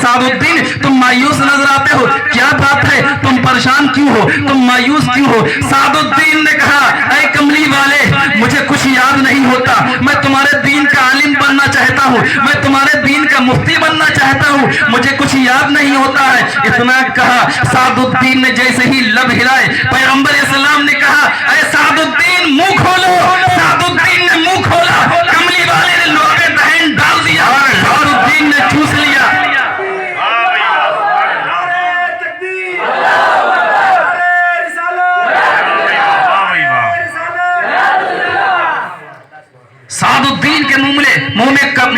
सादुद्दीन तुम मायूस नजर आते हो, क्या बात है, तुम परेशान क्यों हो, तुम मायूस क्यों हो? सादुद्दीन ने कहा, ऐ कमली वाले, मुझे कुछ याद नहीं होता, मैं तुम्हारे दीन का आलिम बनना चाहता हूँ, मैं तुम्हारे दीन का मुफ्ती बनना चाहता हूँ, मुझे कुछ याद नहीं होता है। इतना कहा, सादुद्दीन ने जैसे ही लब हिलाए, पैगंबर इस्लाम ने कहा, ऐ सादुद्दीन मुंह खोलो। सादुद्दीन ने मुंह खोला, कमली वाले ने लोहे दहन डाल दिया, सादुद्दीन ने चूस लिया। सादुद्दीन के मुंह में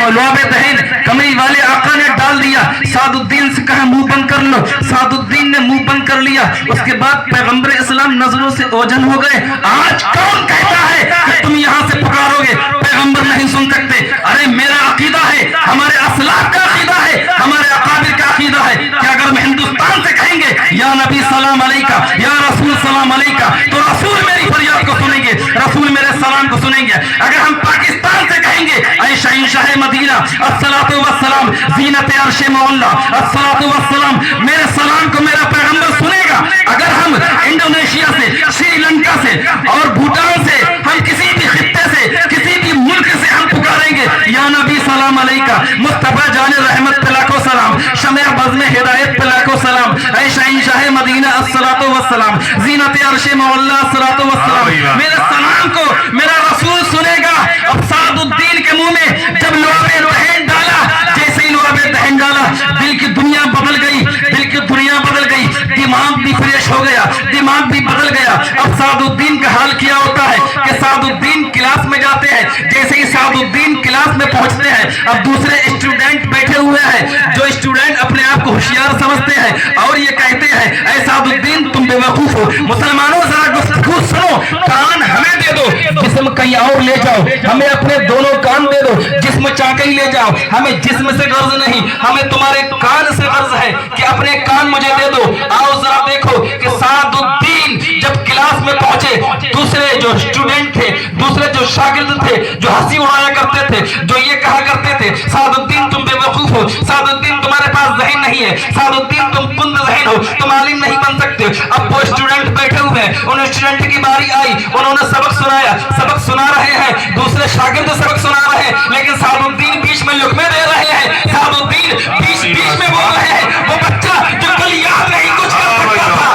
लुआबे दहन कमली वाले आका ने डाल दिया। सादुद्दीन से कहा, मुंह बंद कर लो। सादुद्दीन ने मुंह बंद कर लिया। उसके बाद पैगंबर इस्लाम नजरों से ओझल हो गए। आज कौन कहता है कि तुम यहाँ से पुकारोगे? पैगंबर नहीं सुन सकते। अरे मेरा अकीदा है, हमारे असलाफ का अकीदा है, हमारे अकाबिर का अकीदा है कि अगर हम हिंदुस्तान से कहेंगे या नबी सलाम अलैका, या रसूल सलाम अलैका, तो रसूल मेरी फरियाद को सुनेंगे, रसूल मेरे सलाम को सुनेंगे। अगर हम पाकिस्तान से कहेंगे, ऐ शहंशाह मदीना अस्सलातु वस्सलाम, ज़ीनत अर्श मौला अस्सलातु वस्सलाम, मेरे सलाम को मेरा पैगंबर सुनेगा। अगर हम इंडोनेशिया से, श्रीलंका से और भूटान से, हम किसी भी खित्ते से, किसी भी मुल्क से हम पुकारेंगे, या नबी सलाम अलैका, मुस्तफा जाने रहमत पे लाखों सलाम, शमे बज़्म हिदायत पे लाखों सलाम, ऐ शहंशाह मदीना अस्सलातु वस्सलाम, ज़ीनत अर्श मौला अस्सलातु वस्सलाम, मेरे सलाम को मेरा रसूल सुनेगा। अब सादुद्दीन के मुंह में जब लुआबे दहन डाला, जैसे ही लुआबे दहन डाला, दिल की दुनिया बदल गई, दिल की दुनिया बदल गई, दिमाग भी फ्रेश हो गया, दिमाग भी बदल गया। अब सादुद्दीन का हाल क्या होता है कि सादुद्दीन क्लास में जाते हैं, जैसे ही सादुद्दीन क्लास में पहुंचते हैं, अब दूसरे स्टूडेंट बैठे हुए हैं, जो स्टूडेंट अपने आप को होशियार समझते हैं और ये कहते हैं, ऐ सादुद्दीन तुम बेवकूफ हो, मुसलमानों जरा गुफ्तगू सुनो, कान हमें दे दो, जिस्म कहीं और ले जाओ, हमें अपने दोनों कान दे दो, जिस्म चाकई ले जाओ, हमें जिस्म से गर्ज नहीं, हमें तुम्हारे कान से गर्ज है कि अपने कान मुझे दे दो। आओ जरा देखो कि सादुद्दीन जब क्लास में पहुंचे, दूसरे जो स्टूडेंट थे, दूसरे जो शागिर्द थे, जो हंसी उड़ाया करते थे, जो ये कहा करते थे, सादुद्दीन तुम बेवकूफ हो, सादुद्दीन तुम्हारे पास ज़हन नहीं है, सादुद्दीन तुम कुंद ज़हन हो, तुम आलिम नहीं बन सकते। अब वो स्टूडेंट बैठे हुए हैं, उन स्टूडेंट की बारी आई, उन्होंने सबक सुनाया, सबक सुना रहे हैं, दूसरे शागिर्द सबक सुना रहे हैं, लेकिन सादुद्दीन बीच में लुकमे दे रहे हैं, सादुद्दीन बीच में बोल रहे हैं। वो बच्चा जो कल याद नहीं कुछ कर सकता था,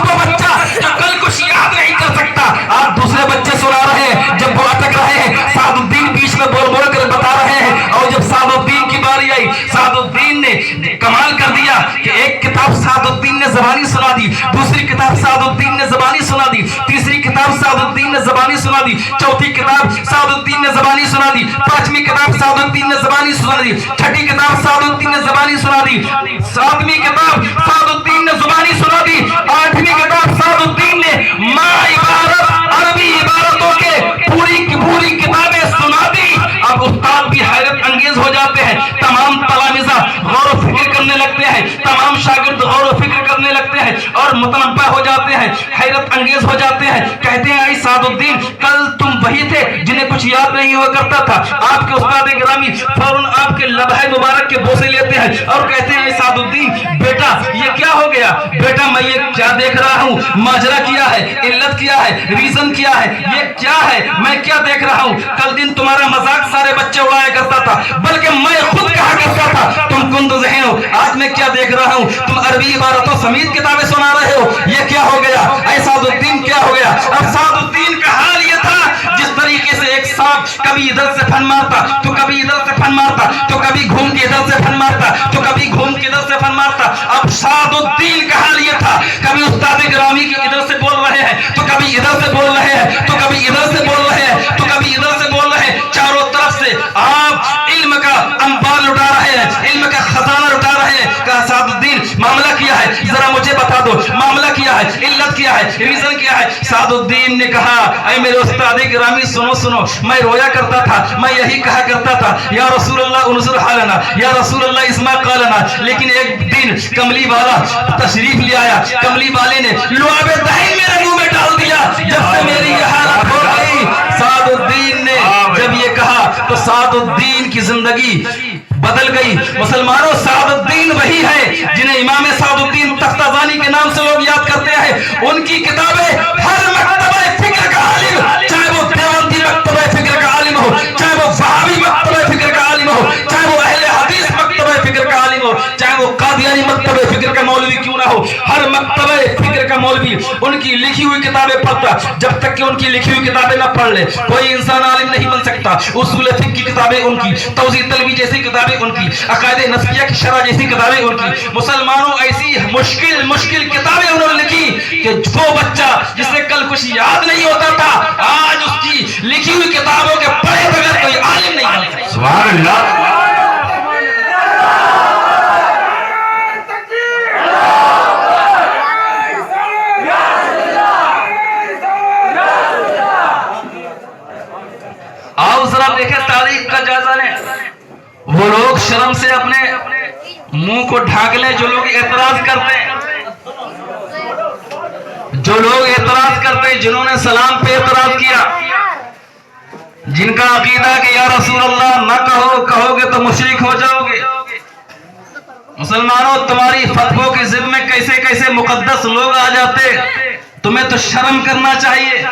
वो बच्चा जो कल कुछ याद नहीं कर सकता, आज दूसरे बच्चे सुना रहे हैं, जब वो अटक रहे हैं, सादुद्दीन बीच में बोल बोल कर बता रहे हैं। और जब सादुद्दीन की बारी आई, सादुद्दीन ने कमाल कर दिया कि एक किताब सादुद्दीन ने ज़बानी सुना दी, दूसरी किताब सादुद्दीन ने ज़बानी सुना दी, तीसरी किताब सादुद्दीन ने ज़बानी सुना दी, चौथी किताब सादुद्दीन ने ज़बानी सुना दी, पांचवी किताब सादुद्दीन ने ज़बानी सुना दी, छठी किताब सादुद्दीन ने ज़बानी सुना दी, सातवीं किताब सादुद्दीन ने ज़बानी सुना दी, आठवीं किताब सादुद्दीन ने माँ इबारत अरबी इबारतों के पूरी की पूरी किताबें सुना दी। अब उस्ताद भी हैरत अंगेज हो जाते हैं, तमाम तलामिज़ा गौर व फिक्र करने लगते हैं, तमाम शागिर्द गौर व फिक्र करने लगते हैं और मुतनब्बा हो जाते हैं, हैरत अंगेज हो जाते हैं। कहते हैं, ऐ सादुद्दीन कल तुम वही थे जिन्हें कुछ याद नहीं हुआ करता था। आपके उस्ताद गिरामी फौरन आपके लबहे मुबारक के बोसे लेते हैं और कहते हैं, ऐ सादुद्दीन बेटा ये क्या हो गया? बेटा मैं ये क्या देख रहा हूँ, माजरा क्या है, इल्लत क्या है, रीजन क्या है, ये क्या है, मैं क्या देख रहा हूँ? कल दिन तुम्हारा मजाक सारे बच्चे उड़ाया करता था, बल्कि मैं खुद कहा करता था तुम कुंद ज़हन हो। आज मैं क्या देख रहा हूँ, तुम अरबी इबारतों समेत किताबें सुना रहे हो, ये क्या हो गया? ऐ सादुद्दीन क्या हो गया? अब सादुद्दीन का हाल ये था जिस तरीके से एक सांप कभी इधर से फन मारता, तो कभी इधर से फन मारता, तो कभी घूम के इधर से फन मारता, तो कभी घूम के इधर से फन मारता। अब सादुद्दीन का हाल ये था, कभी उस्ताद गिरामी के इधर से बोल रहे हैं, तो कभी इधर से बोल रहे हैं, तो कभी इधर से बोल रहे हैं, तो कभी इधर से बोल रहे हैं। चारों तरफ से आप इल्म का अंबार लुटा रहे हैं, इल्म का खजाना लुटा रहे हैं। कहा सादुद्दीन मामला क्या है, जरा मुझे बता दो, मामला क्या है, इल्लत क्या है, रीजन क्या है? सादुद्दीन ने कहा, ऐ मेरे उस्ताद गिरामी सुनो सुनो, मैं रोया करता था, मैं यही कहा करता था, या रसूल अल्लाह उनजुर हालना, या रसूल अल्लाह इस्मा कालना। लेकिन एक दिन कमली वाला तशरीफ ले आया, कमली वाले ने लुआबे दहन मेरे मुंह में डाल दिया। जब से मेरी ये हालत हो गई, सादुद्दीन ने जब ये कहा तो सादुद्दीन की जिंदगी बदल गई। मुसलमानों, सादुद्दीन عالم ہو, چاہے وہ قادیانی مکتب فکر کا مولوی کیوں نہ ہو, ہر مکتب فکر کا مولوی ان کی لکھی ہوئی کتابیں پڑھتا. جب تک کہ ان کی لکھی ہوئی کتابیں نہ پڑھ لے کوئی انسان عالم نہیں بن سکتا. اصول فقہ کی کتابیں ان کی, توضیح طلبی جیسی کتابیں ان کی, عقائد نفسیہ کی شرح جیسی کتابیں ان کی. مسلمانوں ایسی مشکل کتابیں انہوں نے لکھی کہ وہ بچہ جسے کل کچھ یاد نہیں ہوتا تھا آج اس کی لکھی ہوئی کتابوں کے پڑھے بغیر کوئی عالم نہیں بن سکتا. سبحان اللہ. آؤ ذرا دیکھیں تاریخ کا جائزہ لیں. وہ لوگ شرم سے اپنے منہ کو ڈھانک لیں جو لوگ اعتراض کرتے ہیں, جنہوں نے سلام پہ اعتراض کیا, جن کا عقیدہ کہ یا رسول اللہ نہ کہو گے تو مشرک ہو جاؤ گے. مسلمانوں تمہاری فتووں کی ضد میں کیسے مقدس لوگ آ جاتے, تمہیں تو شرم کرنا چاہیے.